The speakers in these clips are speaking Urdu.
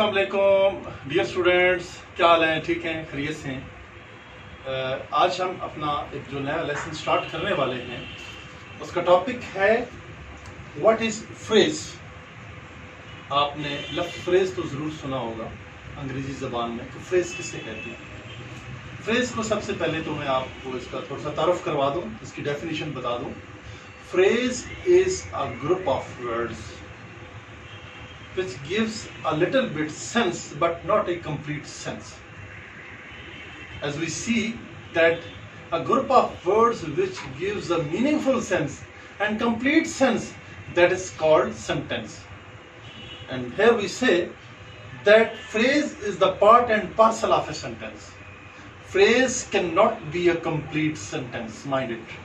السلام علیکم ڈیئر اسٹوڈینٹس، کیا حال ہیں؟ ٹھیک ہیں؟ خیریت سے ہیں؟ آج ہم اپنا ایک جو نیا لیسن سٹارٹ کرنے والے ہیں، اس کا ٹاپک ہے واٹ از فریز۔ آپ نے لفظ فریز تو ضرور سنا ہوگا انگریزی زبان میں کہ فریز کسے کہتے ہیں۔ فریز کو سب سے پہلے تو میں آپ کو اس کا تھوڑا سا تعارف کروا دوں، اس کی ڈیفینیشن بتا دوں۔ Phrase is a group of words which gives a little bit sense but not a complete sense. As we see that a group of words which gives a meaningful sense and complete sense, that is called sentence. And here we say that phrase is the part and parcel of a sentence. Phrase cannot be a complete sentence, mind it.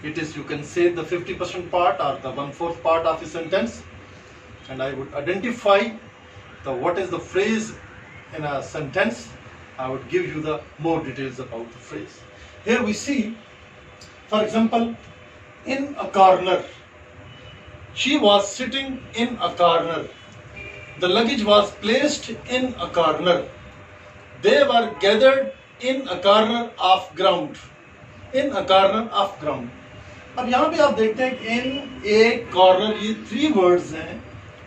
It is, you can say, the 50% part or the 1/4 part of a sentence. And I would identify what is the phrase in a sentence. I would give you the more details about the phrase. Here we see, for example, in a corner. She was sitting in a corner. The luggage was placed in a corner. They were gathered in a corner of ground. In a corner of ground. اب یہاں پہ آپ دیکھتے ہیں کہ in a corner یہ 3 words ہیں.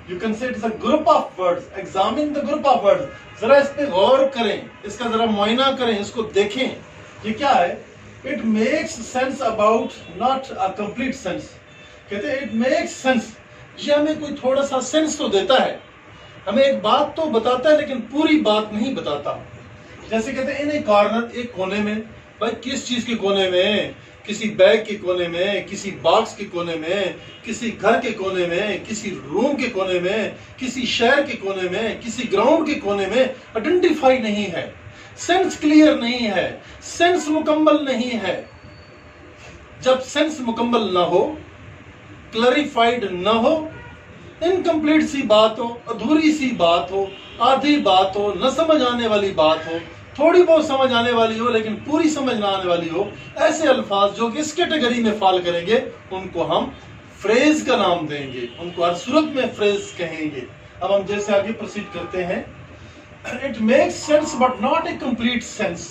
You can say it is a group of words. Examine the group of words. ذرا اس پہ غور کریں، اس کا ذرا معائنہ کریں، اس کو دیکھیں. یہ کیا ہے؟ It makes sense about not a complete sense. کہتے ہیں it makes sense. یہ ہمیں کوئی تھوڑا سا سینس تو دیتا ہے، ہمیں ایک بات تو بتاتا ہے لیکن پوری بات نہیں بتاتا. جیسے کہتے ہیں in a corner، ایک کونے میں. بھائی کس چیز کے کونے میں؟ کسی بیگ کے کونے میں، کسی باکس کے کونے میں، کسی گھر کے کونے میں، کسی روم کے کونے میں، کسی شہر کے کونے میں، کسی گراؤنڈ کے کونے میں. آئیڈینٹیفائی نہیں ہے، سینس کلیئر نہیں ہے، سینس مکمل نہیں ہے. جب سینس مکمل نہ ہو، کلیریفائڈ نہ ہو، انکمپلیٹ سی بات ہو، ادھوری سی بات ہو، آدھی بات ہو، نہ سمجھ آنے والی بات ہو، تھوڑی بہت سمجھ آنے والی ہو لیکن پوری سمجھ نہ آنے والی ہو، ایسے الفاظ جو کہ اس کیٹیگری میں فال کریں گے ان کو ہم فریز کا نام دیں گے، ان کو ہر صورت میں فریز کہیں گے. اب ہم جیسے آگے پروسیڈ کرتے ہیں. It makes sense but not a complete sense.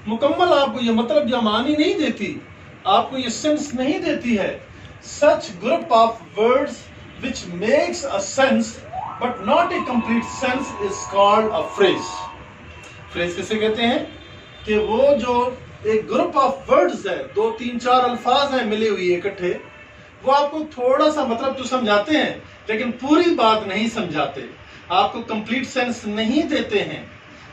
مکمل آپ کو یہ مطلب یا معنی نہیں دیتی، آپ کو یہ سینس نہیں دیتی ہے. Such group of words which makes a sense but not a complete sense is called a phrase. Phrase کسے کہتے ہیں؟ کہ وہ جو ایک گروپ آف ورڈز ہے، 2 3 4 الفاظ ہیں ملے ہوئے اکٹھے، وہ آپ کو تھوڑا سا مطلب تو سمجھاتے ہیں لیکن پوری بات نہیں سمجھاتے، آپ کو کمپلیٹ سینس نہیں دیتے ہیں.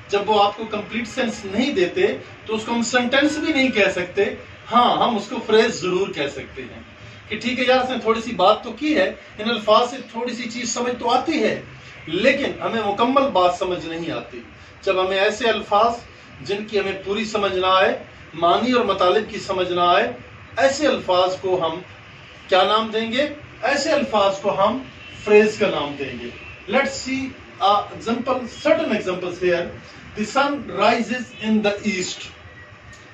جب وہ آپ کو کمپلیٹ سینس نہیں دیتے تو اس کو ہم سینٹینس بھی نہیں کہہ سکتے. ہاں، ہم اس کو فریز ضرور کہہ سکتے ہیں کہ ٹھیک ہے یار، اس نے تھوڑی سی بات تو کی ہے، ان الفاظ سے تھوڑی سی چیز سمجھ تو آتی ہے لیکن ہمیں مکمل بات سمجھ نہیں آتی. جب ہمیں ایسے الفاظ جن کی ہمیں پوری سمجھ نہ آئے، معنی اور مطالب کی سمجھ نہ آئے، ایسے الفاظ کو ہم کیا نام دیں گے؟ ایسے الفاظ کو ہم فریز کا نام دیں گے. Let's see certain examples here. The sun rises in the east.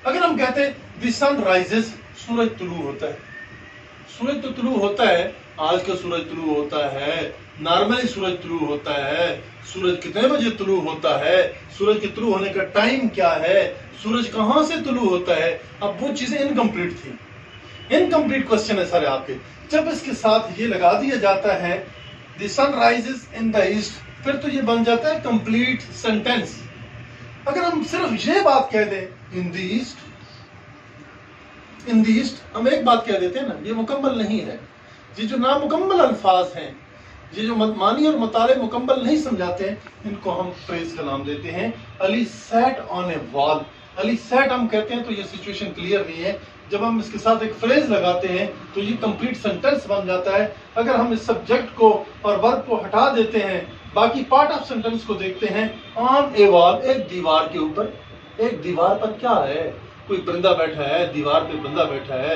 اگر ہم کہتے ہیں the sun rises، سورج طلوع ہوتا ہے. سورج تو طلوع ہوتا ہے، آج کا سورج طلوع ہوتا ہے، نارملی سورج طلوع ہوتا ہے. سورج کتنے بجے طلوع ہوتا ہے؟ سورج کے طلوع ہونے کا ٹائم کیا ہے؟ سورج کہاں سے طلوع ہوتا ہے؟ اب وہ چیزیں انکمپلیٹ تھیں، انکمپلیٹ کوسچن ہے سارے آپ کے. جب اس کے ساتھ یہ لگا دیا جاتا ہے دی سن رائزز ان دا ایسٹ، پھر تو یہ بن جاتا ہے کمپلیٹ سینٹینس. اگر ہم صرف یہ بات کہہ دیں ان the asset, in the asset, ہم ایک بات کہہ دیتے ہیں نا، یہ مکمل نہیں ہے. یہ جو نامکمل الفاظ ہیں، یہ جو معنی اور مطالب مکمل نہیں سمجھاتے ہیں، ان کو ہم فریز کا نام دیتے ہیں. علی سیٹ آن اے وال. علی سیٹ ہم کہتے ہیں تو یہ سچویشن کلیئر نہیں ہے. جب ہم اس کے ساتھ ایک فریز لگاتے ہیں تو یہ کمپلیٹ سینٹینس بن جاتا ہے. اگر ہم اس سبجیکٹ کو اور ورب کو ہٹا دیتے ہیں، باقی پارٹ آف سینٹینس کو دیکھتے ہیں. آن اے وال، ایک دیوار کے اوپر. ایک دیوار پر کیا ہے؟ کوئی بندہ بیٹھا ہے، دیوار پہ بندہ بیٹھا ہے.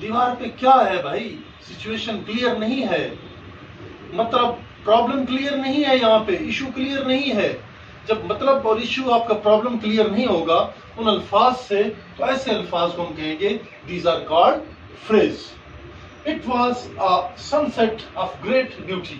دیوار پہ کیا ہے بھائی؟ سچویشن کلیئر نہیں ہے، مطلب پرابلم کلیئر نہیں ہے، یہاں پہ ایشو کلیئر نہیں ہے. جب مطلب اور ایشو آپ کا پرابلم کلیئر نہیں ہوگا ان الفاظ سے، تو ایسے الفاظ کو ہم کہیں گے these are called phrase. It was a sunset of great beauty.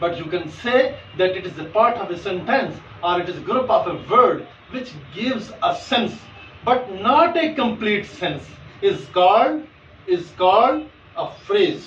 but you can say that it is a part of a sentence or it is a group of a word which gives a sense but not a complete sense is called a phrase।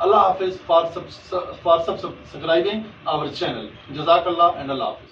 Allah Hafiz for subscribing our channel. Jazakallah and Allah Hafiz.